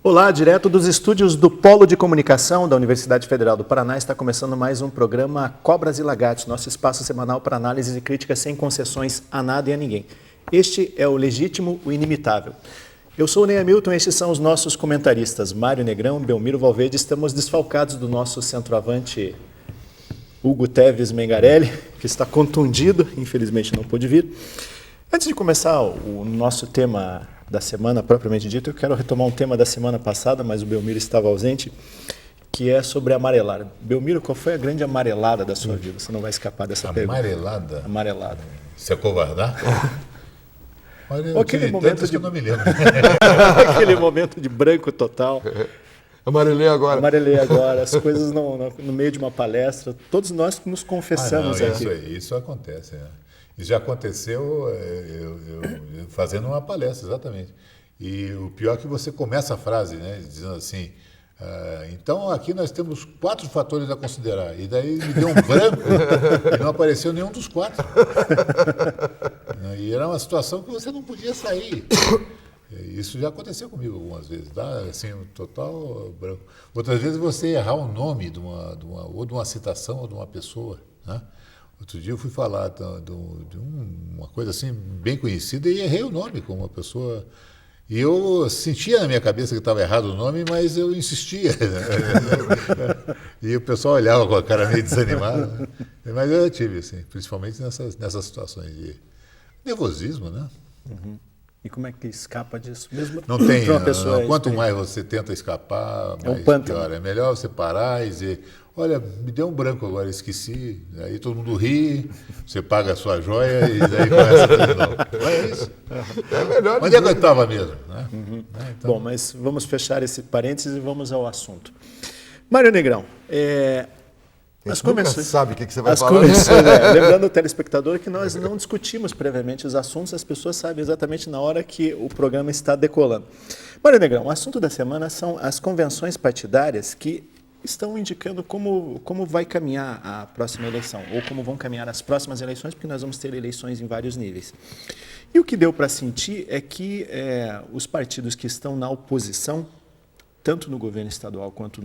Olá, direto dos estúdios do Polo de Comunicação da Universidade Federal do Paraná, está começando mais um programa Cobras e Lagartos, nosso espaço semanal para análise e crítica sem concessões a nada e a ninguém. Este é o legítimo, o inimitável. Eu sou o Ney Hamilton e estes são os nossos comentaristas, Mário Negrão, Belmiro Valverde. Estamos desfalcados do nosso centroavante Hugo Teves Mengarelli, que está contundido, infelizmente não pôde vir. Antes de começar o nosso tema da semana propriamente dito, eu quero retomar um tema da semana passada, mas o Belmiro estava ausente, que é sobre amarelada. Belmiro, qual foi a grande amarelada da sua vida? Você não vai escapar dessa pergunta. Amarelada? Amarelada. Se acovardar? Olha, aquele momento de... que eu não me lembro. Aquele momento de branco total. Amarelei agora. Amarelei agora. As coisas no meio de uma palestra. Todos nós nos confessamos aqui. Isso acontece. Isso já aconteceu eu fazendo uma palestra, exatamente. E o pior é que você começa a frase, né, dizendo assim, então aqui nós temos 4 fatores a considerar. E daí me deu um branco e não apareceu nenhum dos 4. E era uma situação que você não podia sair. Isso já aconteceu comigo algumas vezes, dá assim, um total branco. Outras vezes você errar o nome ou de uma citação ou de uma pessoa, né? Outro dia eu fui falar de uma coisa assim bem conhecida e errei o nome com uma pessoa. E eu sentia na minha cabeça que estava errado o nome, mas eu insistia. E o pessoal olhava com a cara meio desanimada. Né? Mas eu tive, assim, principalmente nessas situações de nervosismo, né? Uhum. E como é que escapa disso? Mesmo não tem. Uma pessoa quanto mais você tenta escapar, mais pior. É melhor você parar e dizer, olha, me deu um branco agora, esqueci. Aí todo mundo ri, você paga a sua joia e daí começa tudo de novo. Não é isso? É melhor. Onde é que eu estava mesmo? Né? Uhum. Então... Bom, mas vamos fechar esse parênteses e vamos ao assunto. Mário Negrão, as convenções... sabe o que você vai falar. Lembrando ao telespectador que nós não discutimos previamente os assuntos, as pessoas sabem exatamente na hora que o programa está decolando. Mário Negrão, o assunto da semana são as convenções partidárias que estão indicando como vai caminhar a próxima eleição, ou como vão caminhar as próximas eleições, porque nós vamos ter eleições em vários níveis. E o que deu para sentir é que os partidos que estão na oposição, tanto no governo estadual quanto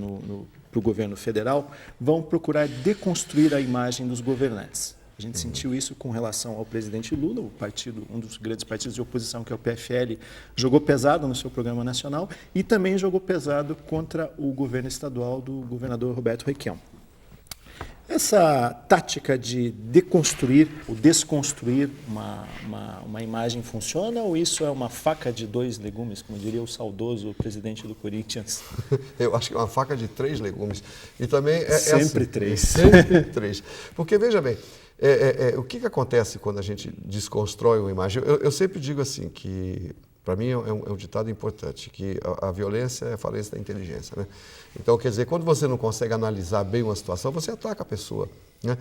para o governo federal, vão procurar deconstruir a imagem dos governantes. A gente sentiu isso com relação ao presidente Lula, o partido, um dos grandes partidos de oposição, que é o PFL, jogou pesado no seu programa nacional e também jogou pesado contra o governo estadual do governador Roberto Requião. Essa tática de deconstruir ou desconstruir uma imagem funciona ou isso é uma faca de 2 legumes, como diria o saudoso presidente do Corinthians? Eu acho que é uma faca de 3 legumes. E também sempre 3. Sempre 3. Porque, veja bem, o que acontece quando a gente desconstrói uma imagem? Eu sempre digo assim, que para mim é um ditado importante, que a violência é a falência da inteligência, né? Então, quer dizer, quando você não consegue analisar bem uma situação, você ataca a pessoa, né?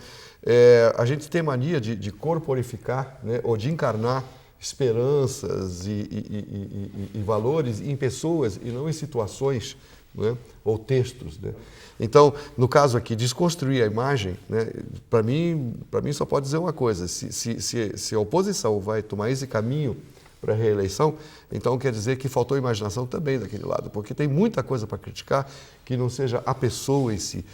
A gente tem mania de corporificar, né, ou de encarnar esperanças e valores em pessoas e não em situações, né, ou textos, né? Então, no caso aqui, desconstruir a imagem, né, para mim só pode dizer uma coisa, se a oposição vai tomar esse caminho para a reeleição, então quer dizer que faltou imaginação também daquele lado, porque tem muita coisa para criticar que não seja a pessoa em si.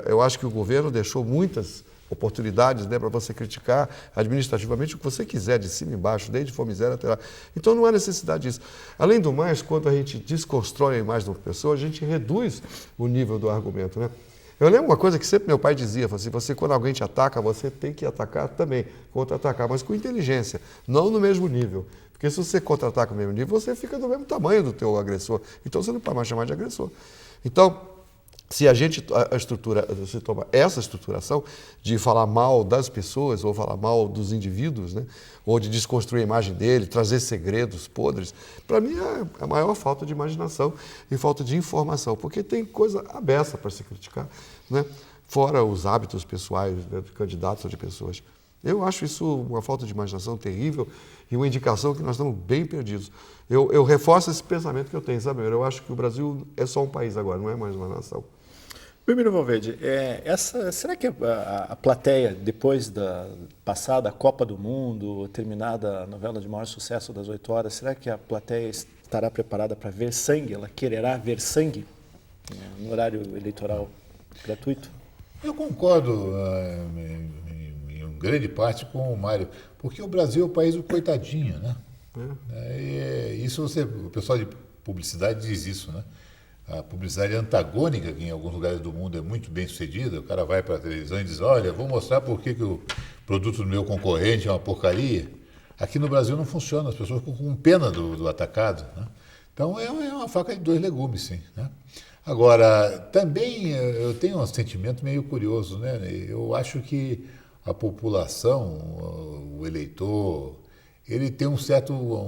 Eu acho que o governo deixou muitas oportunidades, né, para você criticar administrativamente o que você quiser, de cima e embaixo, desde fome zero até lá. Então não há necessidade disso. Além do mais, quando a gente desconstrói a imagem de uma pessoa, a gente reduz o nível do argumento, né? Eu lembro uma coisa que sempre meu pai dizia, assim, quando alguém te ataca, você tem que atacar também, contra-atacar, mas com inteligência, não no mesmo nível. Porque se você contra-ataca no mesmo nível, você fica do mesmo tamanho do teu agressor. Então você não pode mais chamar de agressor. Então, se você toma essa estruturação de falar mal das pessoas ou falar mal dos indivíduos, né, ou de desconstruir a imagem dele, trazer segredos podres, para mim é a maior falta de imaginação e falta de informação, porque tem coisa aberta para se criticar, né, fora os hábitos pessoais, né, de candidatos ou de pessoas. Eu acho isso uma falta de imaginação terrível e uma indicação que nós estamos bem perdidos. Eu reforço esse pensamento que eu tenho, sabe? Eu acho que o Brasil é só um país agora, não é mais uma nação. Belmiro Valverde, será que a plateia, depois da passada Copa do Mundo, terminada a novela de maior sucesso das 8 horas, será que a plateia estará preparada para ver sangue? Ela quererá ver sangue no horário eleitoral gratuito? Eu concordo em grande parte com o Mário, porque o Brasil é o país do coitadinho, né? O pessoal de publicidade diz isso, né? A publicidade antagônica, que em alguns lugares do mundo é muito bem sucedida, o cara vai para a televisão e diz, olha, vou mostrar por que o produto do meu concorrente é uma porcaria. Aqui no Brasil não funciona, as pessoas ficam com pena do atacado, né? Então é uma faca de dois legumes, sim, né? Agora, também eu tenho um sentimento meio curioso, né? Eu acho que a população, o eleitor, ele tem um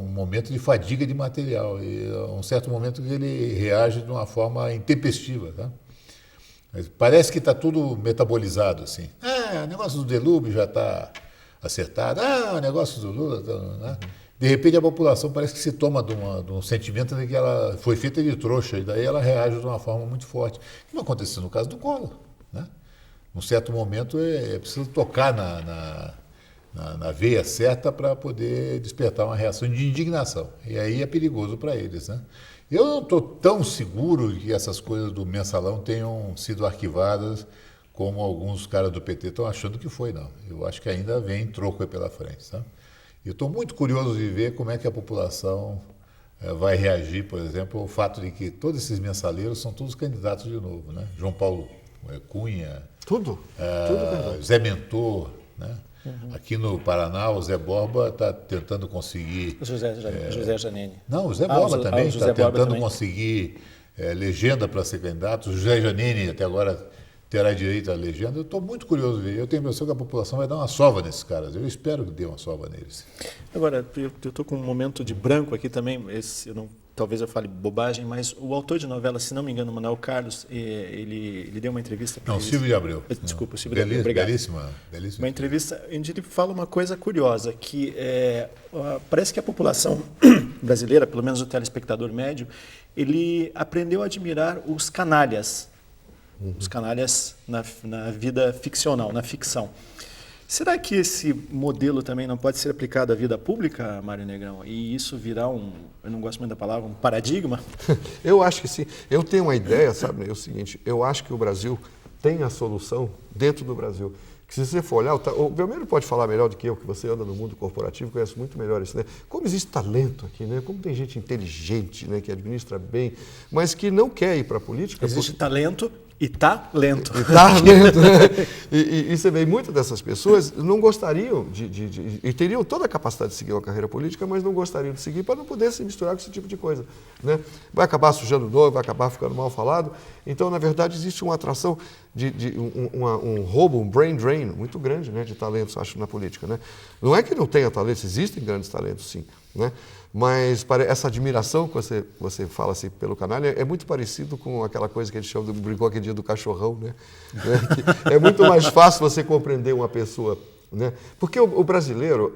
momento de fadiga de material, e um certo momento que ele reage de uma forma intempestiva, tá? Mas parece que está tudo metabolizado, assim. O negócio do Delúbio já está acertado, o negócio do Lula, né? De repente a população parece que se toma de um sentimento de que ela foi feita de trouxa, e daí ela reage de uma forma muito forte. Como aconteceu no caso do Collor, né? Num certo momento é preciso tocar na veia certa para poder despertar uma reação de indignação. E aí é perigoso para eles, né? Eu não estou tão seguro que essas coisas do mensalão tenham sido arquivadas como alguns caras do PT estão achando que foi, não. Eu acho que ainda vem troco aí pela frente, tá? Eu estou muito curioso de ver como é que a população vai reagir, por exemplo, ao fato de que todos esses mensaleiros são todos candidatos de novo, né? João Paulo Cunha, Tudo verdade. Zé Mentor, né? Aqui no Paraná, o Zé Borba está tentando conseguir... José Janine. Não, o Zé Borba também está tentando também conseguir legenda para ser candidato. O José Janine até agora terá direito à legenda. Eu estou muito curioso de ver. Eu tenho a impressão que a população vai dar uma sova nesses caras. Eu espero que dê uma sova neles. Agora, eu estou com um momento de branco aqui também. Talvez eu fale bobagem, mas o autor de novela, se não me engano, Manuel Carlos, ele deu uma entrevista para... Não, Silvio de Abreu. Desculpa, Silvio de Abreu, obrigado. Belíssima. Uma entrevista onde ele fala uma coisa curiosa, que parece que a população brasileira, pelo menos o telespectador médio, ele aprendeu a admirar os canalhas. Os canalhas na vida ficcional, na ficção. Será que esse modelo também não pode ser aplicado à vida pública, Mário Negrão? E isso virar eu não gosto muito da palavra, um paradigma? Eu acho que sim. Eu tenho uma ideia, sabe? É o seguinte, eu acho que o Brasil tem a solução dentro do Brasil. Que se você for olhar, o Belmiro pode falar melhor do que eu, que você anda no mundo corporativo, conhece muito melhor isso, né? Como existe talento aqui, né? Como tem gente inteligente, né? Que administra bem, mas que não quer ir para a política. Existe talento e tá lento. Né? E você vê, muitas dessas pessoas não gostariam e teriam toda a capacidade de seguir uma carreira política, mas não gostariam de seguir para não poder se misturar com esse tipo de coisa, né? Vai acabar sujando o nome, vai acabar ficando mal falado. Então, na verdade, existe uma atração um roubo, um brain drain muito grande, né, de talentos, acho, na política, né? Não é que não tenha talentos, existem grandes talentos, sim, né? Mas essa admiração que você fala assim pelo canalha é muito parecido com aquela coisa que a gente chama, brincou aquele dia do cachorrão, né? É muito mais fácil você compreender uma pessoa, né? Porque o brasileiro,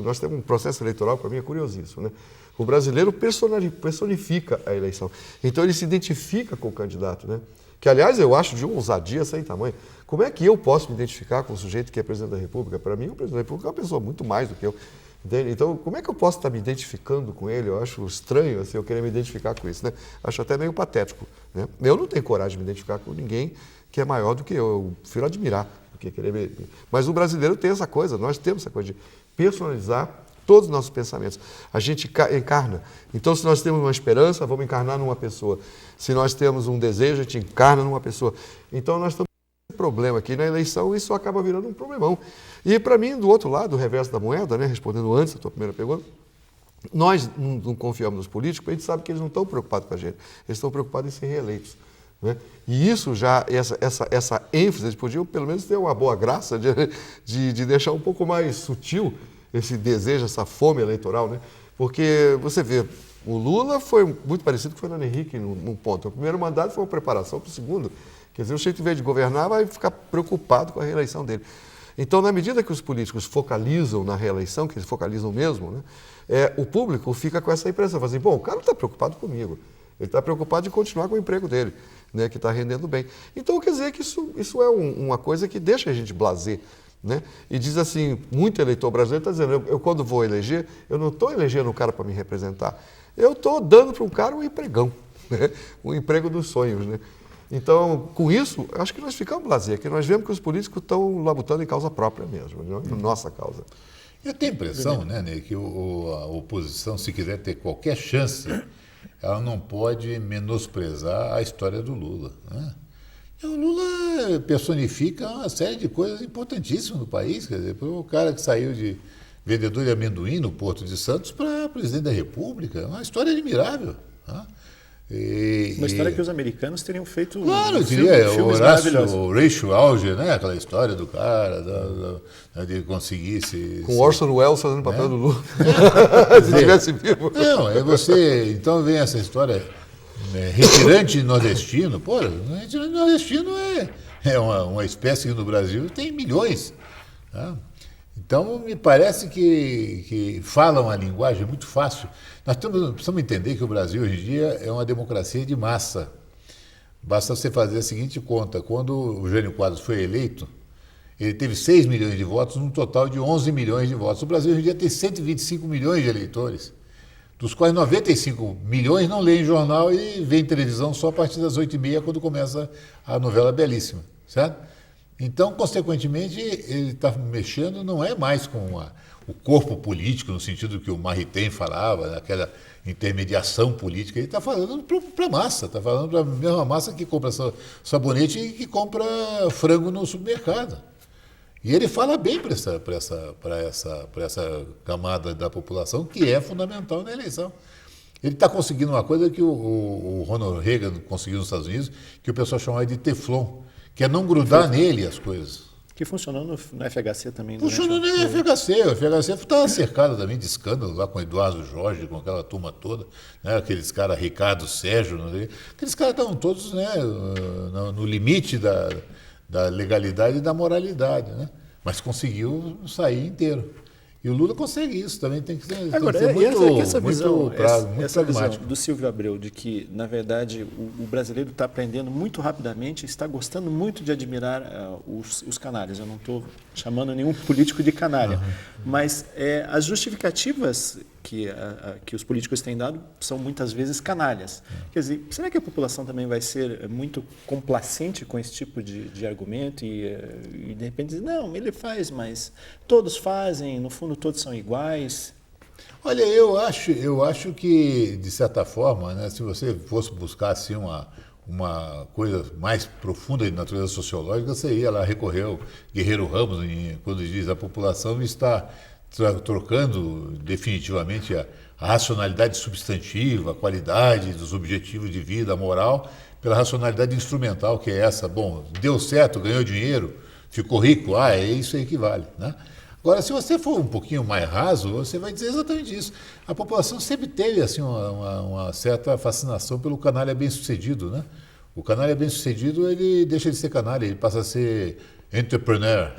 nós temos um processo eleitoral, para mim, é curiosíssimo, né? O brasileiro personifica a eleição. Então, ele se identifica com o candidato, né? Que, aliás, eu acho de uma ousadia sem tamanho. Como é que eu posso me identificar com o sujeito que é presidente da República? Para mim, o presidente da República é uma pessoa muito mais do que eu. Entende? Então, como é que eu posso estar me identificando com ele? Eu acho estranho assim, eu querer me identificar com isso, né? Acho até meio patético, né? Eu não tenho coragem de me identificar com ninguém que é maior do que eu prefiro admirar do que querer ver. Mas o brasileiro tem essa coisa, nós temos essa coisa de personalizar todos os nossos pensamentos. A gente encarna. Então, se nós temos uma esperança, vamos encarnar numa pessoa. Se nós temos um desejo, a gente encarna numa pessoa. Então, nós estamos com esse problema aqui na eleição, isso acaba virando um problemão. E, para mim, do outro lado, o reverso da moeda, né, respondendo antes a tua primeira pergunta, nós não confiamos nos políticos, porque a gente sabe que eles não estão preocupados com a gente. Eles estão preocupados em ser reeleitos, né? E isso já, essa ênfase, eles podiam pelo menos ter uma boa graça de deixar um pouco mais sutil esse desejo, essa fome eleitoral, né? Porque você vê, o Lula foi muito parecido com o Fernando Henrique num ponto. O primeiro mandato foi uma preparação para o segundo. Quer dizer, o jeito, em vez de governar, vai ficar preocupado com a reeleição dele. Então, na medida que os políticos focalizam na reeleição, que eles focalizam mesmo, né, o público fica com essa impressão, fala assim, bom, o cara não está preocupado comigo, ele está preocupado em continuar com o emprego dele, né, que está rendendo bem. Então, quer dizer que isso é uma coisa que deixa a gente blasé, né? E diz assim, muito eleitor brasileiro está dizendo, eu quando vou eleger, eu não estou elegendo o cara para me representar, eu estou dando para um cara um empregão, né? O emprego dos sonhos. Né? Então, com isso, acho que nós ficamos lazer, que nós vemos que os políticos estão labutando em causa própria mesmo, não é nossa causa. Eu tenho a impressão, né, Ney, que a oposição, se quiser ter qualquer chance, ela não pode menosprezar a história do Lula. Né? O Lula personifica uma série de coisas importantíssimas no país. Quer dizer, o cara que saiu de vendedor de amendoim no Porto de Santos para presidente da República, é uma história admirável. Né? Uma história que os americanos teriam feito. Claro, eu diria, o Horatio Alger, né? Aquela história do cara, de conseguir se. Com Orson Welles fazendo o papel do Lula. Se tivesse vivo. Não, você. Então vem essa história. Retirante nordestino, pô, retirante nordestino é uma espécie que no Brasil tem milhões. Tá? Então, me parece que falam a linguagem muito fácil. Nós precisamos entender que o Brasil, hoje em dia, é uma democracia de massa. Basta você fazer a seguinte conta. Quando o Jânio Quadros foi eleito, ele teve 6 milhões de votos, num total de 11 milhões de votos. O Brasil, hoje em dia, tem 125 milhões de eleitores, dos quais 95 milhões não leem jornal e veem televisão só a partir das 8h30, quando começa a novela Belíssima, certo? Então, consequentemente, ele está mexendo não é mais com o corpo político, no sentido que o Maritain falava, aquela intermediação política. Ele está falando para a massa, está falando para a mesma massa que compra sabonete e que compra frango no supermercado. E ele fala bem para essa camada da população, que é fundamental na eleição. Ele está conseguindo uma coisa que o Ronald Reagan conseguiu nos Estados Unidos, que o pessoal chamava de Teflon, que é não grudar nele as coisas. Que funcionou no FHC também. Funcionou no FHC. O FHC estava cercado também de escândalos lá com o Eduardo Jorge, com aquela turma toda, né? Aqueles caras, Ricardo, Sérgio, aqueles caras estavam todos, né, no limite da legalidade e da moralidade, né? Mas conseguiu sair inteiro. E o Lula consegue isso, também tem que ser, agora, tem que ser muito, essa visão, muito essa pragmático. Visão do Silvio Abreu, de que, na verdade, o brasileiro está aprendendo muito rapidamente, está gostando muito de admirar os canalhas. Eu não estou chamando nenhum político de canalha, mas as justificativas que os políticos têm dado são muitas vezes canalhas. Quer dizer, será que a população também vai ser muito complacente com esse tipo de argumento e de repente dizer, não, ele faz, mas todos fazem, no fundo todos são iguais? Olha, eu acho que, de certa forma, né, se você fosse buscar assim, uma coisa mais profunda de natureza sociológica, você ia lá recorrer ao Guerreiro Ramos, quando diz a população está trocando definitivamente a racionalidade substantiva, a qualidade dos objetivos de vida, a moral, pela racionalidade instrumental, que é essa. Bom, deu certo, ganhou dinheiro, ficou rico, é isso aí que vale, né? Agora, se você for um pouquinho mais raso, você vai dizer exatamente isso. A população sempre teve assim, uma certa fascinação pelo canalha bem-sucedido, né? O canalha bem-sucedido, ele deixa de ser canalha, ele passa a ser entrepreneur.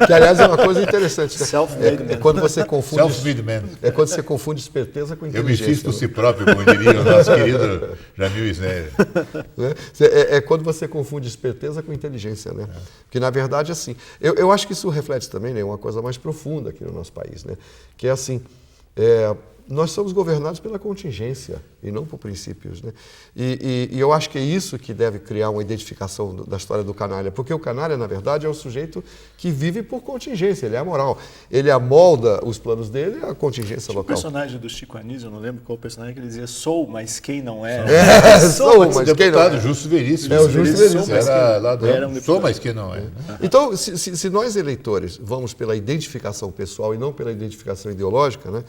Que, aliás, é uma coisa interessante. Né? Self-made quando você confunde. Self-made man. É quando você confunde esperteza com inteligência. Eu me fiz por si próprio, como diria o nosso querido Jamil Sneyer. É quando você confunde esperteza com inteligência, né? Porque, na verdade, assim, eu acho que isso reflete também, né, uma coisa mais profunda aqui no nosso país, né? Que é assim, nós somos governados pela contingência e não por princípios, né? E eu acho que é isso que deve criar uma identificação da história do canalha, porque o canalha, na verdade, é o sujeito que vive por contingência, ele é amoral. Ele amolda os planos dele à contingência local. O personagem do Chico Anísio, eu não lembro qual personagem, que ele dizia, sou, mas quem não é. Sou, mas quem não é. Justo Veríssimo. O Justo Veríssimo. Sou, mas quem não é. Então, se nós eleitores vamos pela identificação pessoal e não pela identificação ideológica, né?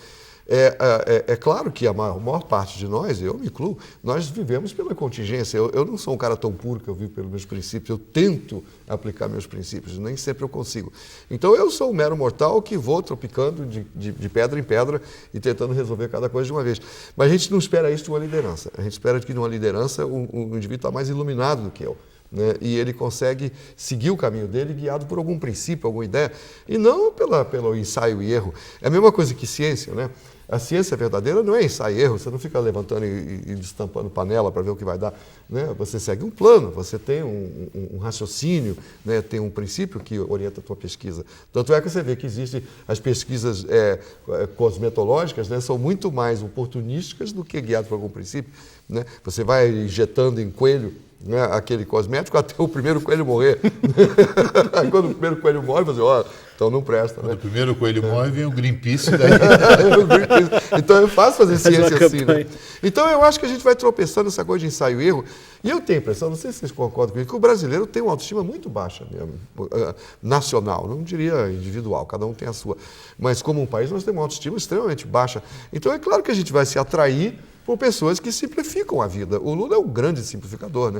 É claro que a maior parte de nós, eu me incluo, nós vivemos pela contingência. Eu não sou um cara tão puro que eu vivo pelos meus princípios, eu tento aplicar meus princípios, nem sempre eu consigo. Então eu sou um mero mortal que vou tropicando de pedra em pedra e tentando resolver cada coisa de uma vez. Mas a gente não espera isso de uma liderança. A gente espera que numa liderança o indivíduo está mais iluminado do que eu. Né? E ele consegue seguir o caminho dele guiado por algum princípio, alguma ideia, e não pelo ensaio e erro. É a mesma coisa que ciência, né? A ciência verdadeira não é ensaio e erro, você não fica levantando e destampando panela para ver o que vai dar. Né? Você segue um plano, você tem um raciocínio, né? Tem um princípio que orienta a tua pesquisa. Tanto é que você vê que existem as pesquisas cosmetológicas, né? São muito mais oportunísticas do que guiadas por algum princípio. Né? Você vai injetando em coelho, né, aquele cosmético até o primeiro coelho morrer. Aí quando o primeiro coelho morre, você diz, então não presta. Quando né? o primeiro coelho morre, vem o Greenpeace daí. Então é fácil fazer ciência assim. Né? campanha. Então eu acho que a gente vai tropeçando nessa coisa de ensaio e erro. E eu tenho a impressão, não sei se vocês concordam comigo, que o brasileiro tem uma autoestima muito baixa mesmo, nacional, não diria individual, cada um tem a sua. Mas como um país, nós temos uma autoestima extremamente baixa. Então é claro que a gente vai se atrair por pessoas que simplificam a vida. O Lula é um grande simplificador,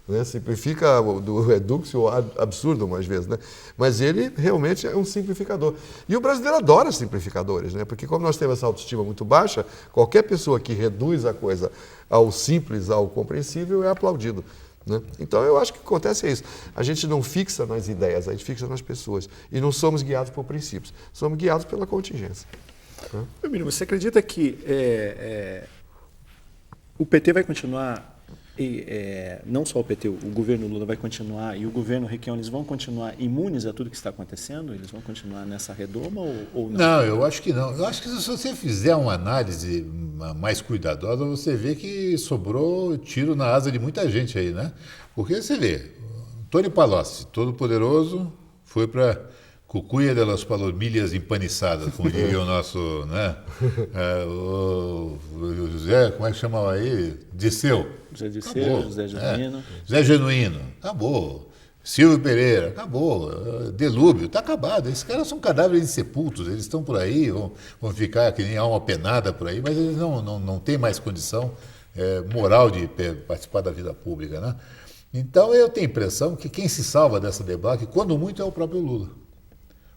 né? Simplifica do reduxo absurdo, às vezes, né? Mas ele realmente é um simplificador. E o brasileiro adora simplificadores, né? Porque como nós temos essa autoestima muito baixa, qualquer pessoa que reduz a coisa ao simples, ao compreensível, é aplaudido. Né? Então eu acho que o que acontece é isso. A gente não fixa nas ideias, a gente fixa nas pessoas. E não somos guiados por princípios, somos guiados pela contingência. Né? Meu menino, você acredita que o PT vai continuar, não só o PT, o governo Lula vai continuar e o governo Requião, eles vão continuar imunes a tudo que está acontecendo? Eles vão continuar nessa redoma ou não? Não, eu acho que não. Eu acho que se você fizer uma análise mais cuidadosa, você vê que sobrou tiro na asa de muita gente aí, né? Porque você vê, Tony Palocci, todo poderoso, foi para Cucuia de las Palomilhas empaniçadas, como diria o nosso, né? O José, como é que chamava aí? Disseu. José Disseu, José Genuíno. José Genuíno, acabou. Silvio Pereira, acabou. Delúbio, está acabado. Esses caras são cadáveres insepultos, eles estão por aí, vão ficar que nem alma penada por aí, mas eles não têm mais condição moral de participar da vida pública, né? Então eu tenho a impressão que quem se salva dessa debacle, quando muito, é o próprio Lula.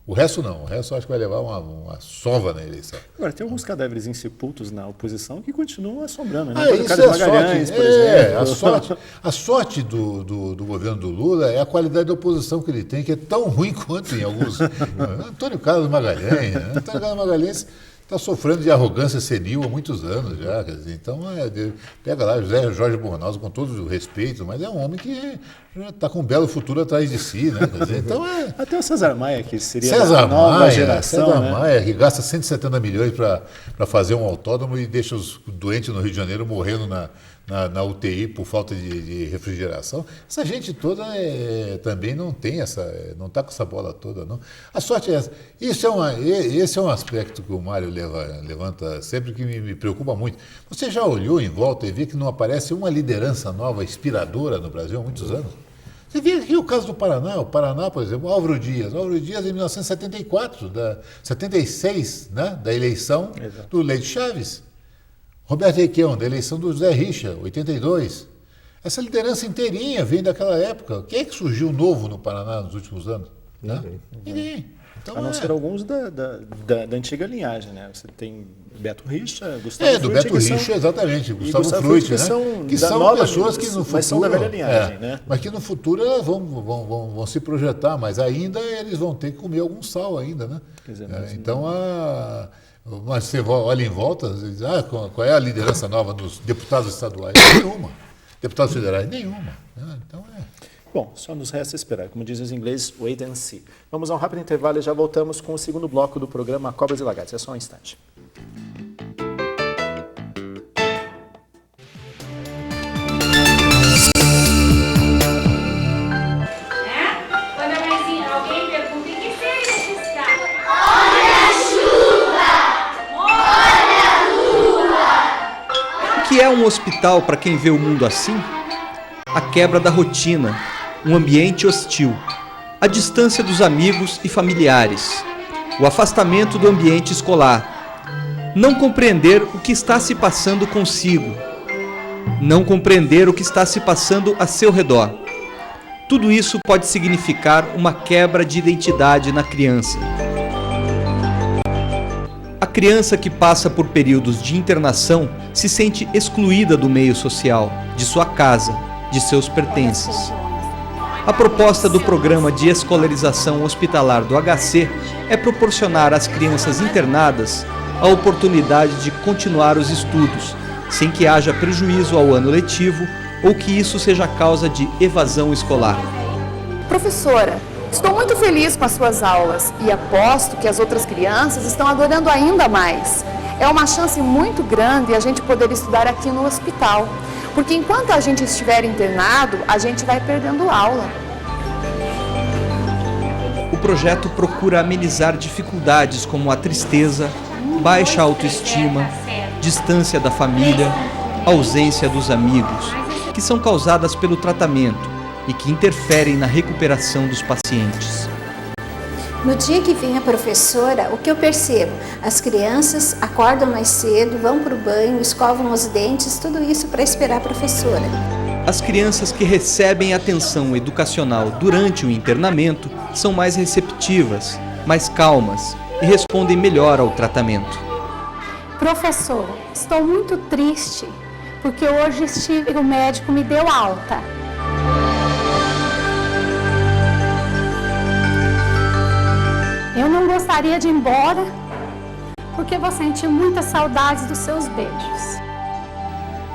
O resto não, o resto eu acho que vai levar uma sova na eleição. Agora, tem alguns cadáveres insepultos na oposição que continuam assombrando, né? Isso Antônio Carlos Magalhães, por exemplo. A sorte do governo do Lula é a qualidade da oposição que ele tem, que é tão ruim quanto em alguns. Antônio Carlos Magalhães, né? Antônio Carlos Magalhães está sofrendo de arrogância senil há muitos anos já. Quer dizer, então, pega lá José Jorge Bornauso, com todo o respeito, mas é um homem que está com um belo futuro atrás de si, né? Quer dizer, então até o César Maia, que seria César a nova Maia, geração. César né? Maia, que gasta 170 milhões para fazer um autódromo e deixa os doentes no Rio de Janeiro morrendo na UTI por falta de refrigeração. Essa gente toda também não tem não está com essa bola toda, não. A sorte é essa. Esse é um aspecto que o Mário levanta sempre que me preocupa muito. Você já olhou em volta e vê que não aparece uma liderança nova, inspiradora no Brasil há muitos anos? Você vê aqui o caso do Paraná. O Paraná, por exemplo, Álvaro Dias em 1974, 76, né, da eleição do Leite Chaves. Roberto Requião, da eleição do Zé Richa, 82. Essa liderança inteirinha vem daquela época. Quem é que surgiu novo no Paraná nos últimos anos? Ninguém. Então, a não ser alguns da antiga linhagem, né? Você tem Beto Richa, Gustavo do Frutti, Beto Richa, exatamente. Gustavo Frutti, né? Que são pessoas que no futuro... são da velha linhagem, né? Mas que no futuro vão se projetar, mas ainda eles vão ter que comer algum sal ainda, né? Então, mas você olha em volta e diz, qual é a liderança nova dos deputados estaduais? Nenhuma. Deputados federais? Nenhuma. Então Bom, só nos resta esperar. Como dizem os ingleses, wait and see. Vamos a um rápido intervalo e já voltamos com o segundo bloco do programa Cobras e Lagartos. É só um instante. O que é um hospital para quem vê o mundo assim? A quebra da rotina, um ambiente hostil, a distância dos amigos e familiares, o afastamento do ambiente escolar, não compreender o que está se passando consigo, não compreender o que está se passando a seu redor. Tudo isso pode significar uma quebra de identidade na criança. A criança que passa por períodos de internação se sente excluída do meio social, de sua casa, de seus pertences. A proposta do Programa de Escolarização Hospitalar do HC é proporcionar às crianças internadas a oportunidade de continuar os estudos, sem que haja prejuízo ao ano letivo ou que isso seja causa de evasão escolar. Professora, estou muito feliz com as suas aulas e aposto que as outras crianças estão adorando ainda mais. É uma chance muito grande a gente poder estudar aqui no hospital, porque enquanto a gente estiver internado, a gente vai perdendo aula. O projeto procura amenizar dificuldades como a tristeza, baixa autoestima, distância da família, ausência dos amigos, que são causadas pelo tratamento e que interferem na recuperação dos pacientes. No dia que vem a professora, o que eu percebo? As crianças acordam mais cedo, vão para o banho, escovam os dentes, tudo isso para esperar a professora. As crianças que recebem atenção educacional durante o internamento são mais receptivas, mais calmas e respondem melhor ao tratamento. Professor, estou muito triste, porque hoje o médico me deu alta. Eu não gostaria de ir embora, porque vou sentir muita saudade dos seus beijos.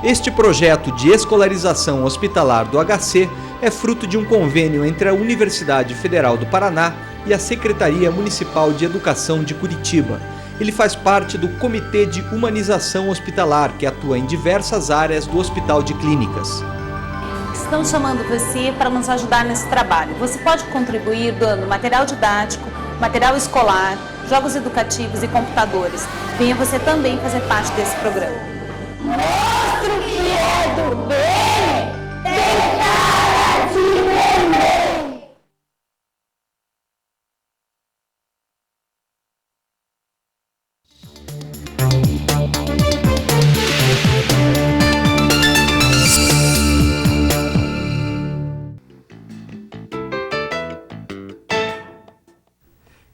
Este projeto de escolarização hospitalar do HC é fruto de um convênio entre a Universidade Federal do Paraná e a Secretaria Municipal de Educação de Curitiba. Ele faz parte do Comitê de Humanização Hospitalar, que atua em diversas áreas do Hospital de Clínicas. Estamos chamando você para nos ajudar nesse trabalho. Você pode contribuir doando material didático, material escolar, jogos educativos e computadores. Venha você também fazer parte desse programa. Mostra o que é do bem, tem cara de neném.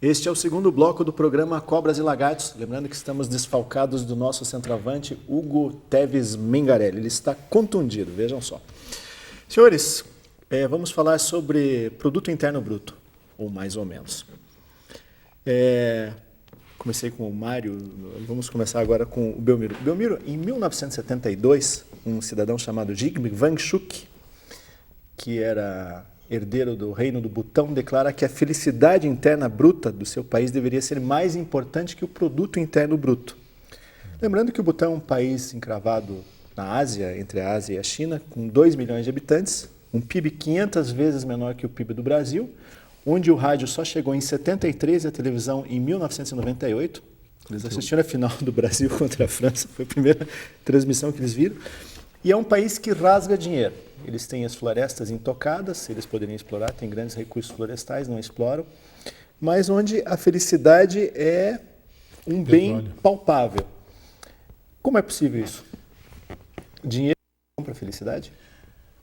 Este é o segundo bloco do programa Cobras e Lagartos. Lembrando que estamos desfalcados do nosso centroavante, Hugo Teves Mengarelli. Ele está contundido, vejam só. Senhores, vamos falar sobre Produto Interno Bruto, ou mais ou menos. Comecei com o Mário, vamos começar agora com o Belmiro. Belmiro, em 1972, um cidadão chamado Jigme Wangchuck, que era herdeiro do reino do Butão, declara que a felicidade interna bruta do seu país deveria ser mais importante que o produto interno bruto. Lembrando que o Butão é um país encravado na Ásia, entre a Ásia e a China, com 2 milhões de habitantes, um PIB 500 vezes menor que o PIB do Brasil, onde o rádio só chegou em 73 e a televisão em 1998. Eles assistiram a final do Brasil contra a França, foi a primeira transmissão que eles viram. E é um país que rasga dinheiro. Eles têm as florestas intocadas, eles poderiam explorar, têm grandes recursos florestais, não exploram, mas onde a felicidade é um bem palpável. Como é possível isso? Dinheiro compra felicidade?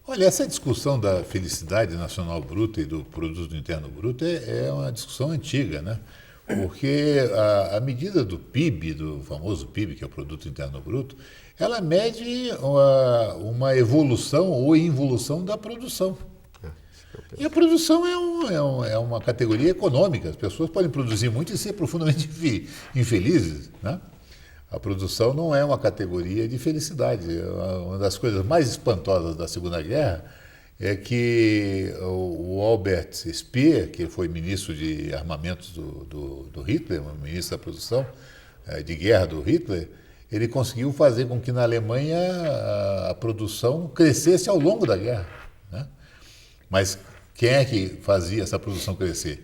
Olha, essa discussão da felicidade nacional bruta e do produto interno bruto é uma discussão antiga, né? Porque a medida do PIB, do famoso PIB, que é o Produto Interno Bruto, ela mede uma evolução ou involução da produção. E a produção é uma categoria econômica. As pessoas podem produzir muito e ser profundamente infelizes, né? A produção não é uma categoria de felicidade. Uma das coisas mais espantosas da Segunda Guerra é que o Albert Speer, que foi ministro de armamentos do Hitler, ministro da produção de guerra do Hitler, ele conseguiu fazer com que na Alemanha a produção crescesse ao longo da guerra, né? Mas quem é que fazia essa produção crescer?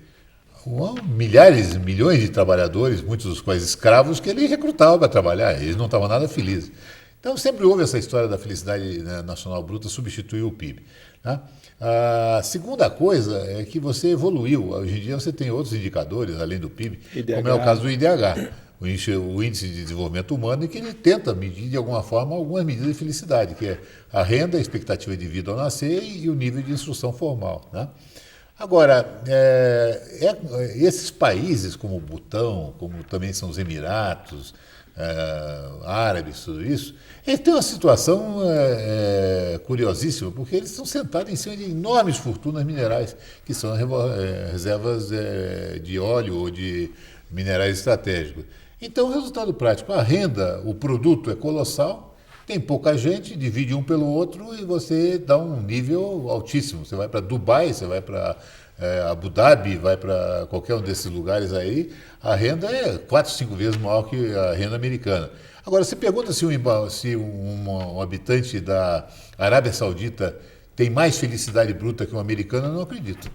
Milhares, milhões de trabalhadores, muitos dos quais escravos, que ele recrutava para trabalhar, eles não estavam nada felizes. Então sempre houve essa história da felicidade nacional bruta substituir o PIB. Né? A segunda coisa é que você evoluiu. Hoje em dia você tem outros indicadores, além do PIB, IDH. Como é o caso do IDH, o Índice de Desenvolvimento Humano, em que ele tenta medir de alguma forma algumas medidas de felicidade, que é a renda, a expectativa de vida ao nascer e o nível de instrução formal. Né? Agora, esses países como o Butão, como também são os Emiratos, árabes, tudo isso, eles têm uma situação curiosíssima, porque eles estão sentados em cima de enormes fortunas minerais, que são reservas de óleo ou de minerais estratégicos. Então, resultado prático, a renda, o produto é colossal, tem pouca gente, divide um pelo outro e você dá um nível altíssimo. Você vai para Dubai, você vai para Abu Dhabi, vai para qualquer um desses lugares aí, a renda é 4, 5 vezes maior que a renda americana. Agora, você pergunta se um habitante da Arábia Saudita tem mais felicidade bruta que um americano, eu não acredito.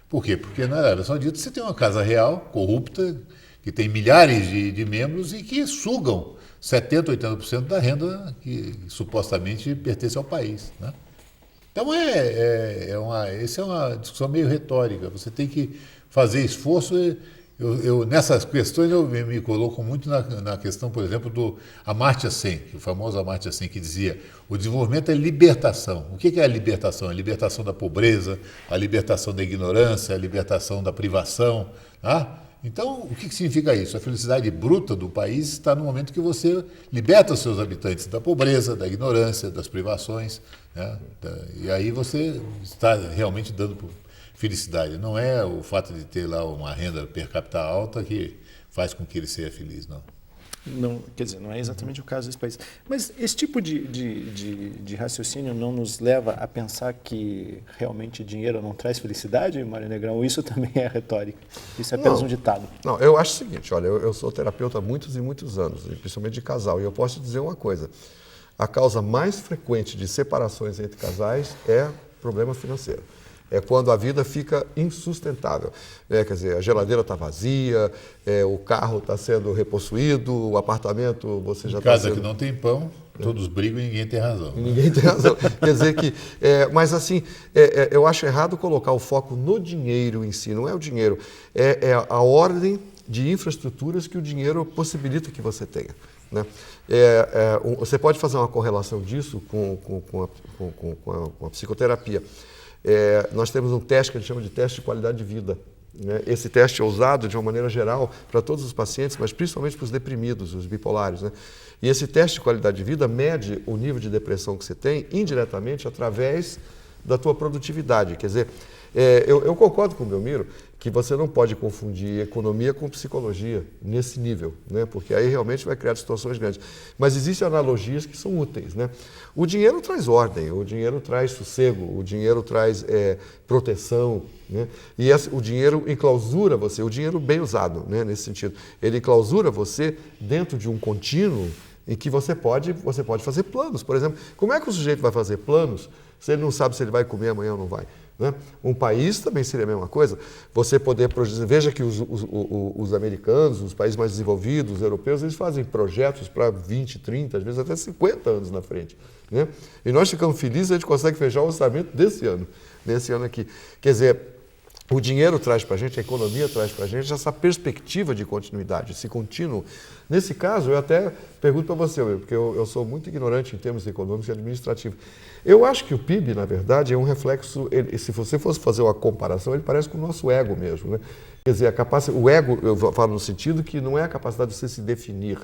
Por quê? Porque na Arábia Saudita você tem uma casa real, corrupta, que tem milhares de membros e que sugam 70%, 80% da renda que supostamente pertence ao país, né? Então, essa é uma discussão meio retórica. Você tem que fazer esforço. Nessas questões, eu me coloco muito na questão, por exemplo, do Amartya Sen, o famoso Amartya Sen, que dizia: o desenvolvimento é libertação. O que é a libertação? A libertação da pobreza, a libertação da ignorância, a libertação da privação. Tá? Então, o que significa isso? A felicidade bruta do país está no momento que você liberta os seus habitantes da pobreza, da ignorância, das privações, né? E aí você está realmente dando felicidade. Não é o fato de ter lá uma renda per capita alta que faz com que ele seja feliz, não. Não, quer dizer, não é exatamente o caso desse país. Mas esse tipo de raciocínio não nos leva a pensar que realmente dinheiro não traz felicidade, Mário Negrão? Ou isso também é retórica? Isso é apenas um ditado? Não, eu acho o seguinte, olha, eu sou terapeuta há muitos e muitos anos, principalmente de casal, e eu posso dizer uma coisa: a causa mais frequente de separações entre casais é problema financeiro. É quando a vida fica insustentável. Quer dizer, a geladeira está vazia, o carro está sendo repossuído, o apartamento você já está casa que não tem pão, todos brigam e ninguém tem razão. Ninguém tem razão. Quer dizer que... mas assim, eu acho errado colocar o foco no dinheiro em si. Não é o dinheiro, é a ordem de infraestruturas que o dinheiro possibilita que você tenha, né? Você pode fazer uma correlação disso com a psicoterapia. Nós temos um teste que a gente chama de teste de qualidade de vida, né? Esse teste é usado de uma maneira geral para todos os pacientes, mas principalmente para os deprimidos, os bipolares, né? E esse teste de qualidade de vida mede o nível de depressão que você tem indiretamente através da tua produtividade. Quer dizer, eu concordo com o Belmiro que você não pode confundir economia com psicologia nesse nível, né? Porque aí realmente vai criar distorções grandes. Mas existem analogias que são úteis, né? O dinheiro traz ordem, o dinheiro traz sossego, o dinheiro traz proteção, né? E o dinheiro enclausura você, o dinheiro bem usado, né? Nesse sentido. Ele enclausura você dentro de um contínuo em que você pode fazer planos. Por exemplo, como é que o sujeito vai fazer planos se ele não sabe se ele vai comer amanhã ou não vai, né? Um país também seria a mesma coisa. Você poder produzir. Veja que os americanos, os países mais desenvolvidos, os europeus, eles fazem projetos para 20, 30, às vezes até 50 anos na frente, né? E nós ficamos felizes, a gente consegue fechar o orçamento desse ano aqui. Quer dizer, o dinheiro traz para a gente, a economia traz para a gente essa perspectiva de continuidade, esse contínuo. Nesse caso, eu até pergunto para você, porque eu sou muito ignorante em termos econômicos e administrativos. Eu acho que o PIB, na verdade, é um reflexo, se você fosse fazer uma comparação, ele parece com o nosso ego mesmo, né? Quer dizer, o ego, eu falo no sentido que não é a capacidade de você se definir,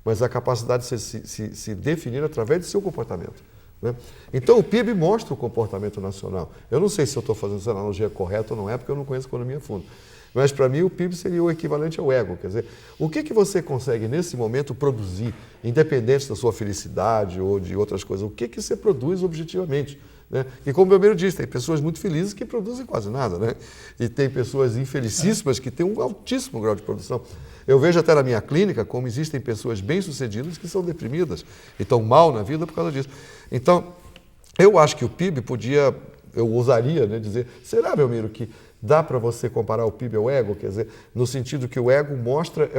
mas a capacidade de você se definir através do seu comportamento, né? Então, o PIB mostra o comportamento nacional. Eu não sei se eu estou fazendo essa analogia correta ou não é, porque eu não conheço economia a fundo. Mas, para mim, o PIB seria o equivalente ao ego. Quer dizer, o que você consegue, nesse momento, produzir, independente da sua felicidade ou de outras coisas? O que você produz objetivamente, né? E, como o Belmiro disse, tem pessoas muito felizes que produzem quase nada, né? E tem pessoas infelicíssimas que têm um altíssimo grau de produção. Eu vejo até na minha clínica como existem pessoas bem-sucedidas que são deprimidas e estão mal na vida por causa disso. Então, eu acho que o PIB eu ousaria, né, dizer, será, Belmiro, que dá para você comparar o PIB ao ego? Quer dizer, no sentido que o ego mostra,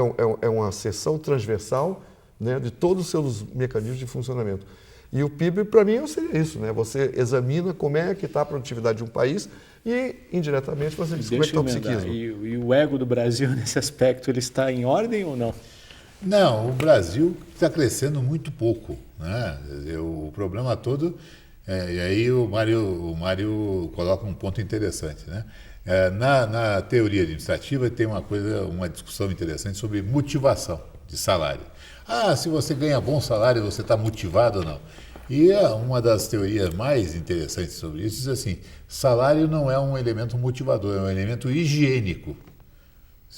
é uma seção transversal, né, de todos os seus mecanismos de funcionamento. E o PIB, para mim, seria isso, né? Você examina como é que está a produtividade de um país e, indiretamente, você diz como é que está o psiquismo. E o ego do Brasil, nesse aspecto, ele está em ordem ou não? Não, o Brasil está crescendo muito pouco, né? O problema todo, e aí o Mário coloca um ponto interessante, né? Na teoria administrativa tem uma discussão interessante sobre motivação de salário. Se você ganha bom salário, você está motivado ou não? E uma das teorias mais interessantes sobre isso diz assim: salário não é um elemento motivador, é um elemento higiênico.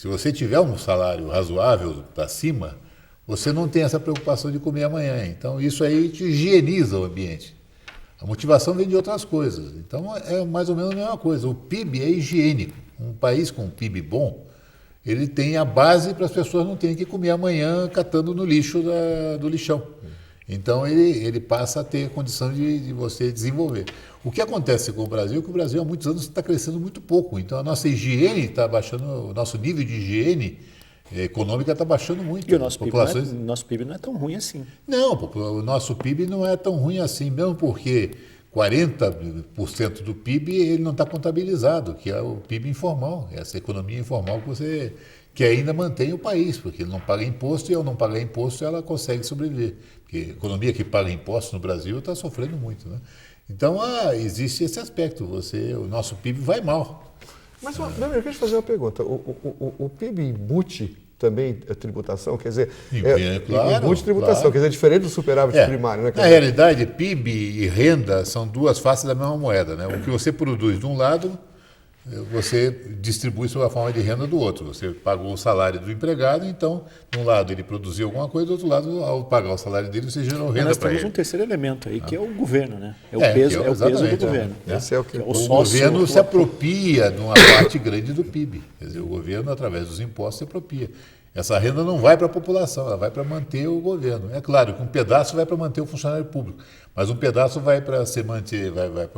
Se você tiver um salário razoável para cima, você não tem essa preocupação de comer amanhã. Então, isso aí te higieniza o ambiente. A motivação vem de outras coisas. Então, é mais ou menos a mesma coisa. O PIB é higiênico. Um país com um PIB bom, ele tem a base para as pessoas não terem que comer amanhã catando no lixo do lixão. Então, ele passa a ter condição de você desenvolver. O que acontece com o Brasil é que o Brasil há muitos anos está crescendo muito pouco. Então, a nossa higiene está baixando, o nosso nível de higiene econômica está baixando muito. E o nosso PIB não é tão ruim assim. Não, o nosso PIB não é tão ruim assim, mesmo porque 40% do PIB ele não está contabilizado, que é o PIB informal, essa economia informal que ainda mantém o país, porque ele não paga imposto e ao não pagar imposto ela consegue sobreviver. Porque a economia que paga imposto no Brasil está sofrendo muito, né? Então existe esse aspecto, o nosso PIB vai mal. Mas, eu queria te fazer uma pergunta. O PIB embute também a tributação? Quer dizer, claro, embute tributação, claro. Quer dizer, diferente do superávit primário, né? Na realidade, PIB e renda são duas faces da mesma moeda, né? O que você produz de um lado, você distribui sob a forma de renda do outro. Você pagou o salário do empregado, então, de um lado ele produziu alguma coisa, do outro lado, ao pagar o salário dele, você gerou renda para ele. Nós temos um terceiro elemento aí, que é o governo, né? É o peso do governo. Esse é o que o governo se apropria de uma parte grande do PIB. Quer dizer, o governo, através dos impostos, se apropria. Essa renda não vai para a população, ela vai para manter o governo. É claro que um pedaço vai para manter o funcionário público, mas um pedaço vai para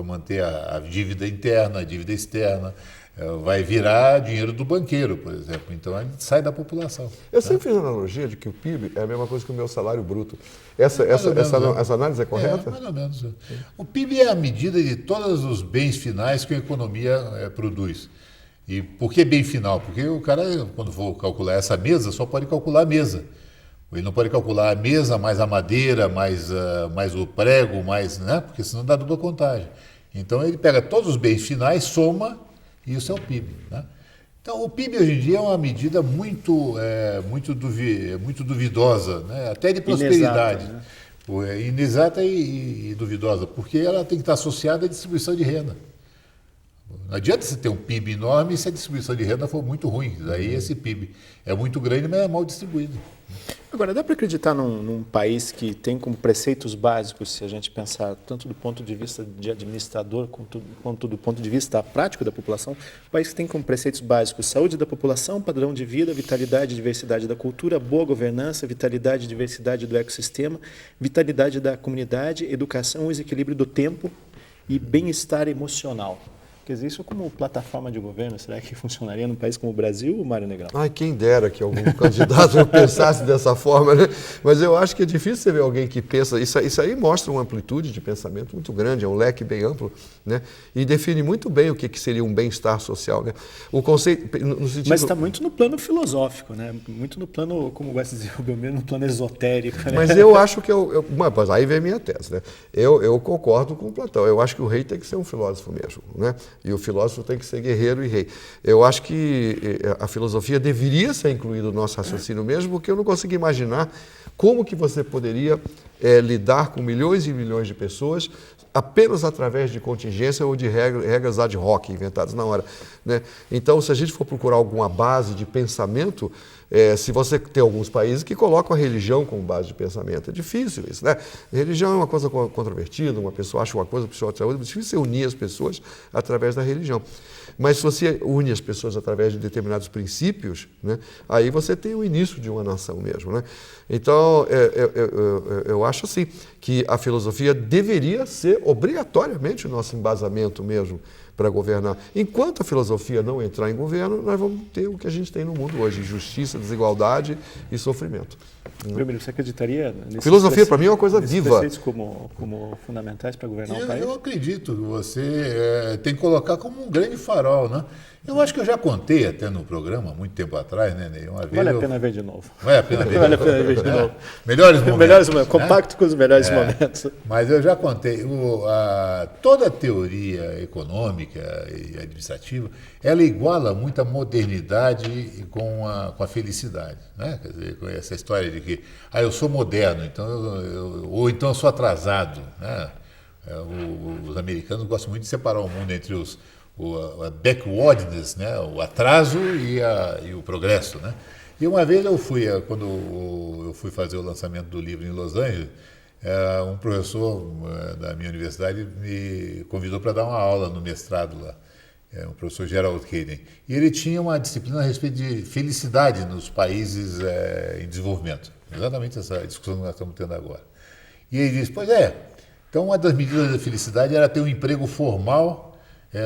manter a dívida interna, a dívida externa, vai virar dinheiro do banqueiro, por exemplo. Então, ele sai da população. Eu sempre fiz a analogia de que o PIB é a mesma coisa que o meu salário bruto. Essa análise é correta? Mais ou menos. O PIB é a medida de todos os bens finais que a economia produz. E por que bem final? Porque o cara, quando for calcular essa mesa, só pode calcular a mesa. Ele não pode calcular a mesa, mais a madeira, mais o prego, né? Porque senão dá dupla contagem. Então ele pega todos os bens finais, soma, e isso é o PIB. Né? Então o PIB hoje em dia é uma medida muito duvidosa, né? Até de prosperidade. Inexata, né? Inexata e duvidosa, porque ela tem que estar associada à distribuição de renda. Não adianta você ter um PIB enorme se a distribuição de renda for muito ruim. Daí esse PIB é muito grande, mas é mal distribuído. Agora, dá para acreditar num país que tem como preceitos básicos, se a gente pensar tanto do ponto de vista de administrador quanto do ponto de vista prático da população, um país que tem como preceitos básicos saúde da população, padrão de vida, vitalidade e diversidade da cultura, boa governança, vitalidade e diversidade do ecossistema, vitalidade da comunidade, educação, equilíbrio do tempo e bem-estar emocional. Quer dizer, isso como plataforma de governo, será que funcionaria num país como o Brasil, Mário Negrão? Ai, quem dera que algum candidato pensasse dessa forma, né? Mas eu acho que é difícil você ver alguém que pensa... Isso aí mostra uma amplitude de pensamento muito grande, é um leque bem amplo, né? E define muito bem o que seria um bem-estar social, né? O conceito... No sentido... Mas está muito no plano filosófico, né? Muito no plano, como gosta de dizer o Belmiro, no plano esotérico. Né? Mas eu acho que... Mas aí vem a minha tese, né? Eu concordo com o Platão. Eu acho que o rei tem que ser um filósofo mesmo, né? E o filósofo tem que ser guerreiro e rei. Eu acho que a filosofia deveria ser incluída no nosso raciocínio mesmo, porque eu não consigo imaginar como que você poderia lidar com milhões e milhões de pessoas apenas através de contingência ou de regras ad hoc inventadas na hora, né? Então, se a gente for procurar alguma base de pensamento, se você tem alguns países que colocam a religião como base de pensamento, é difícil isso, né? A religião é uma coisa controvertida, uma pessoa acha uma coisa, a pessoa acha outra, é difícil você unir as pessoas através da religião. Mas se você une as pessoas através de determinados princípios, né, aí você tem o início de uma nação mesmo, né? Então, eu acho assim, que a filosofia deveria ser obrigatoriamente o nosso embasamento mesmo para governar. Enquanto a filosofia não entrar em governo, nós vamos ter o que a gente tem no mundo hoje, injustiça, desigualdade e sofrimento. Belmiro, você acreditaria nesses filosofia, para mim, é uma coisa viva. Preceitos como fundamentais para governar um país? Eu acredito que você tem que colocar como um grande farol, né? Eu acho que eu já contei até no programa, muito tempo atrás, né, Ney? Uma vez vale a pena ver de novo. Vale a pena ver vale a pena ver de novo. Melhores momentos. Melhores momentos, compacto com os melhores momentos. Mas eu já contei, toda a teoria econômica e administrativa, ela iguala muito a modernidade com a felicidade, né? Quer dizer, com essa história de que eu sou moderno, então ou então eu sou atrasado, né? Os americanos gostam muito de separar o mundo entre os a backwardness, né? O atraso e o progresso, né? E uma vez quando eu fui fazer o lançamento do livro em Los Angeles, um professor da minha universidade me convidou para dar uma aula no mestrado lá, o professor Gerald Caden. E ele tinha uma disciplina a respeito de felicidade nos países em desenvolvimento. Exatamente essa discussão que nós estamos tendo agora. E ele disse, pois é, então uma das medidas da felicidade era ter um emprego formal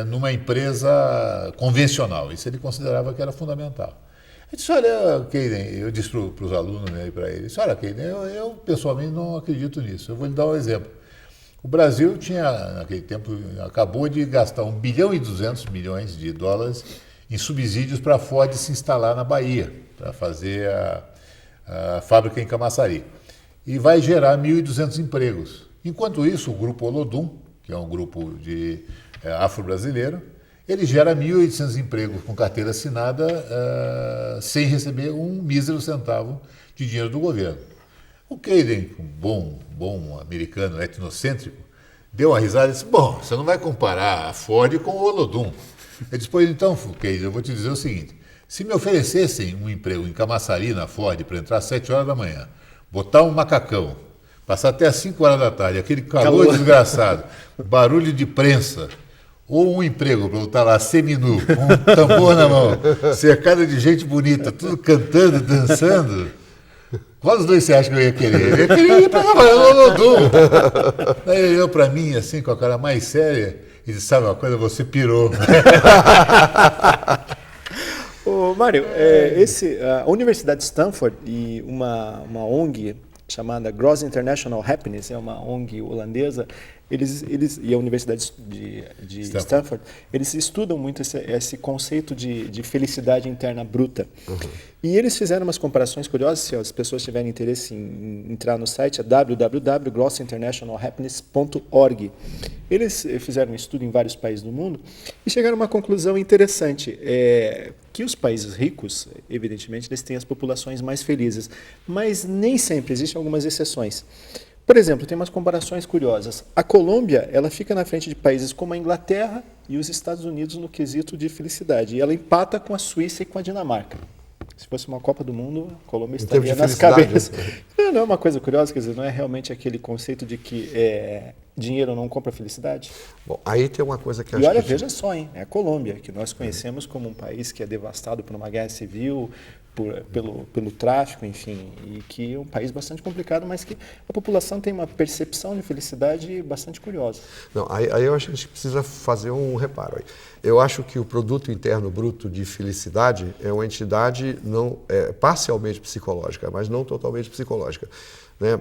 numa empresa convencional. Isso ele considerava que era fundamental. Eu disse, olha, Caden, eu disse para os alunos, né, para ele, disse, olha, Caden, eu pessoalmente não acredito nisso. Eu vou lhe dar um exemplo. O Brasil tinha, naquele tempo, acabou de gastar US$ 1 bilhão e 200 milhões em subsídios para a Ford se instalar na Bahia, para fazer a fábrica em Camaçari. E vai gerar 1.200 empregos. Enquanto isso, o Grupo Olodum, que é um grupo de afro-brasileiro, ele gera 1.800 empregos com carteira assinada sem receber um mísero centavo de dinheiro do governo. O Caden, um bom americano etnocêntrico, deu uma risada e disse, bom, você não vai comparar a Ford com o Olodum. Ele disse, pois então, Caden, eu vou te dizer o seguinte, se me oferecessem um emprego em Camaçari, na Ford, para entrar às 7 horas da manhã, botar um macacão, passar até às 5 horas da tarde, aquele calor desgraçado, barulho de prensa, ou um emprego para eu estar lá seminu, com um tambor na mão, cercado de gente bonita, tudo cantando, dançando, qual dos dois você acha que eu ia querer? Eu queria ir para trabalhar no Olodum. Aí ele olhou para mim, assim, com a cara mais séria, e disse, sabe uma coisa, você pirou. Ô, Mário, a Universidade de Stanford e uma ONG chamada Gross International Happiness, é uma ONG holandesa, e a Universidade de Stanford, eles estudam muito esse conceito de felicidade interna bruta. Uhum. E eles fizeram umas comparações curiosas, se as pessoas tiverem interesse em entrar no site, é www.grossinternationalhappiness.org. Eles fizeram um estudo em vários países do mundo e chegaram a uma conclusão interessante, que os países ricos, evidentemente, eles têm as populações mais felizes, mas nem sempre, existem algumas exceções. Por exemplo, tem umas comparações curiosas. A Colômbia, ela fica na frente de países como a Inglaterra e os Estados Unidos no quesito de felicidade. E ela empata com a Suíça e com a Dinamarca. Se fosse uma Copa do Mundo, a Colômbia estaria nas cabeças. Não é uma coisa curiosa, quer dizer, não é realmente aquele conceito de que dinheiro não compra felicidade? Bom, aí tem uma coisa que acho que... E olha, veja só, hein? É a Colômbia, que nós conhecemos como um país que é devastado por uma guerra civil, pelo tráfico, enfim, e que é um país bastante complicado, mas que a população tem uma percepção de felicidade bastante curiosa. Não, aí eu acho que a gente precisa fazer um reparo. Eu acho que o produto interno bruto de felicidade é uma entidade parcialmente psicológica, mas não totalmente psicológica. Né?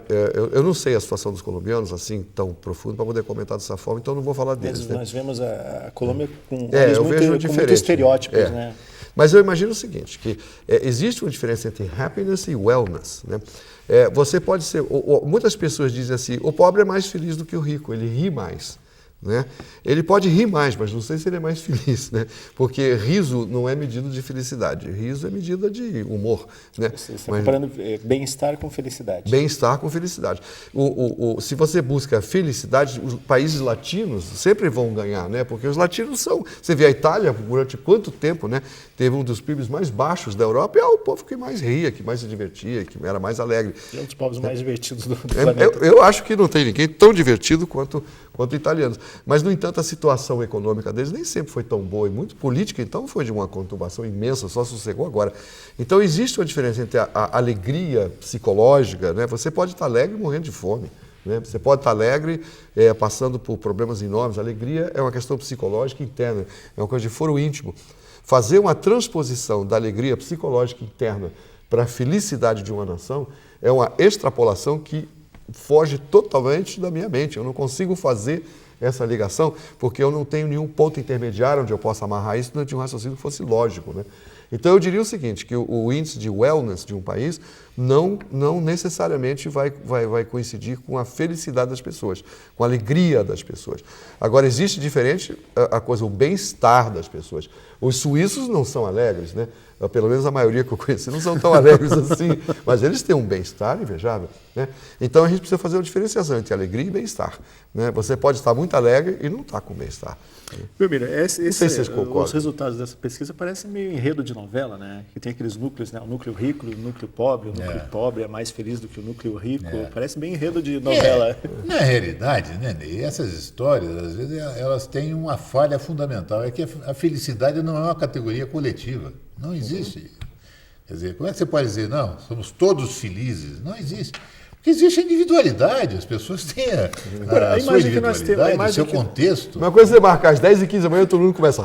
Eu não sei a situação dos colombianos assim tão profundo para poder comentar dessa forma, então não vou falar deles. Mas né? nós vemos a Colômbia com muitos estereótipos, né? Mas eu imagino o seguinte, que existe uma diferença entre happiness e wellness. Né? Você pode ser... muitas pessoas dizem assim, o pobre é mais feliz do que o rico, ele ri mais. Né? Ele pode rir mais, mas não sei se ele é mais feliz, né? Porque riso não é medida de felicidade, riso é medida de humor. Né? Você está comparando bem-estar com felicidade. Bem-estar com felicidade. Se você busca felicidade, os países latinos sempre vão ganhar, né? Porque os latinos são... Você vê a Itália, durante quanto tempo, né? Teve um dos PIBs mais baixos da Europa e é o povo que mais ria, que mais se divertia, que era mais alegre. É um dos povos mais divertidos do planeta. Eu acho que não tem ninguém tão divertido quanto italianos. Mas, no entanto, a situação econômica deles nem sempre foi tão boa e muito política, então foi de uma conturbação imensa, só sossegou agora. Então, existe uma diferença entre a alegria psicológica, né? Você pode estar alegre morrendo de fome, né? Você pode estar alegre passando por problemas enormes. A alegria é uma questão psicológica interna, é uma coisa de foro íntimo. Fazer uma transposição da alegria psicológica interna para a felicidade de uma nação é uma extrapolação que foge totalmente da minha mente. Eu não consigo fazer essa ligação porque eu não tenho nenhum ponto intermediário onde eu possa amarrar isso dentro de um raciocínio que fosse lógico. Né? Então eu diria o seguinte, que o índice de wellness de um país não necessariamente vai coincidir com a felicidade das pessoas, com a alegria das pessoas. Agora, existe diferente a coisa, o bem-estar das pessoas. Os suíços não são alegres, né? Pelo menos a maioria que eu conheci não são tão alegres assim, mas eles têm um bem-estar invejável. né? Então a gente precisa fazer uma diferenciação entre alegria e bem-estar, né? Você pode estar muito alegre e não estar com bem-estar. Belmiro, os concordam. resultados dessa pesquisa parecem meio enredo de novela, né? Que tem aqueles núcleos, né? O núcleo rico, o núcleo pobre, o núcleo pobre é mais feliz do que o núcleo rico. Parece bem enredo de novela. Na realidade, né, Ney, essas histórias, às vezes, elas têm uma falha fundamental. É que a felicidade não é uma categoria coletiva. Não existe. Quer dizer, como é que você pode dizer, não, somos todos felizes? Não existe. Porque existe a individualidade, as pessoas têm a sua individualidade, o seu contexto. Uma coisa é você marcar às 10h15 da manhã, todo mundo começa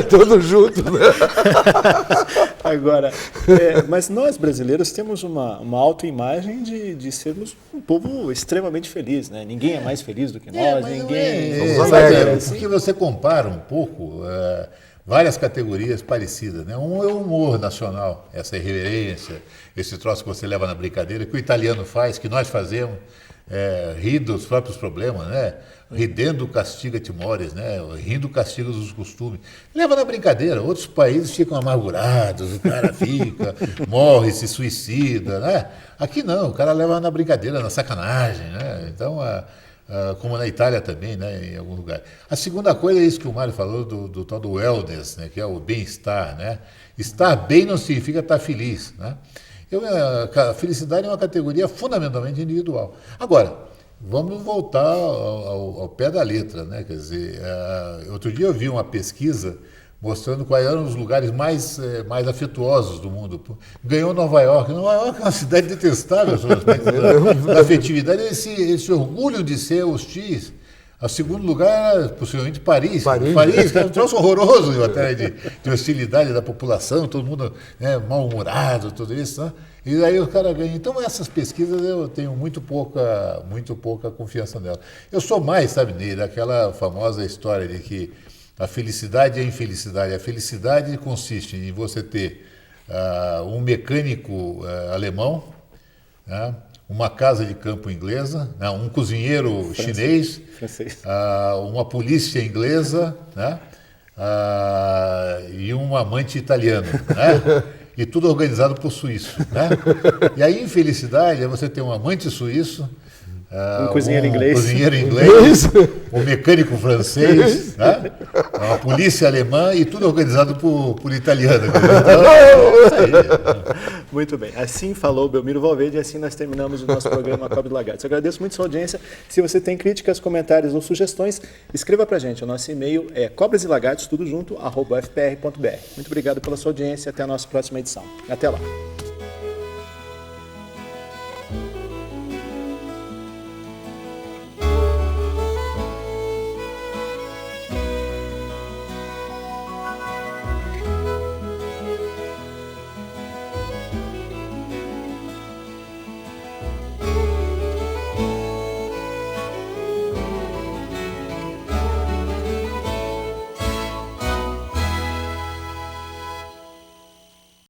todo junto, né? Agora, mas nós brasileiros temos uma autoimagem de sermos um povo extremamente feliz, né? Ninguém é mais feliz do que nós, ninguém... Porque você compara um pouco... várias categorias parecidas, né? Um é o humor nacional, essa irreverência, esse troço que você leva na brincadeira, que o italiano faz, que nós fazemos, rir dos próprios problemas, né? Ridendo castiga timores, né? Rindo castiga dos costumes. Leva na brincadeira, outros países ficam amargurados, o cara fica, morre, se suicida, né? Aqui não, o cara leva na brincadeira, na sacanagem, né? Então, como na Itália também, né, em algum lugar. A segunda coisa é isso que o Mário falou do tal do wellness, né, que é o bem-estar, né? Estar bem não significa estar feliz, né? A felicidade é uma categoria fundamentalmente individual. Agora, vamos voltar ao pé da letra, né? Quer dizer, outro dia eu vi uma pesquisa mostrando quais eram os lugares mais afetuosos do mundo. Ganhou Nova York. Nova York é uma cidade detestável sobre o aspecto da afetividade. Esse orgulho de ser hostis. O segundo lugar era, possivelmente, Paris, que é um troço horroroso em matéria de hostilidade da população, todo mundo, né, mal-humorado, tudo isso. Né? E aí o cara ganha. Então, essas pesquisas eu tenho muito pouca confiança nelas. Eu sou mais, sabe, Ney, daquela famosa história de que a felicidade é a infelicidade. A felicidade consiste em você ter um mecânico alemão, né, uma casa de campo inglesa, né, um cozinheiro chinês, uma polícia inglesa, né, e um amante italiano, né, e tudo organizado por suíço. Né? E a infelicidade é você ter um amante suíço, um cozinheiro inglês, um mecânico francês, né? Uma polícia alemã e tudo organizado por italiano. Então, muito bem. Assim falou Belmiro Valverde e assim nós terminamos o nosso programa Cobre de Lagartos. Eu agradeço muito a sua audiência. Se você tem críticas, comentários ou sugestões, escreva para a gente. O nosso e-mail é cobreselagartos, tudo junto, @fpr.br. Muito obrigado pela sua audiência e até a nossa próxima edição. Até lá.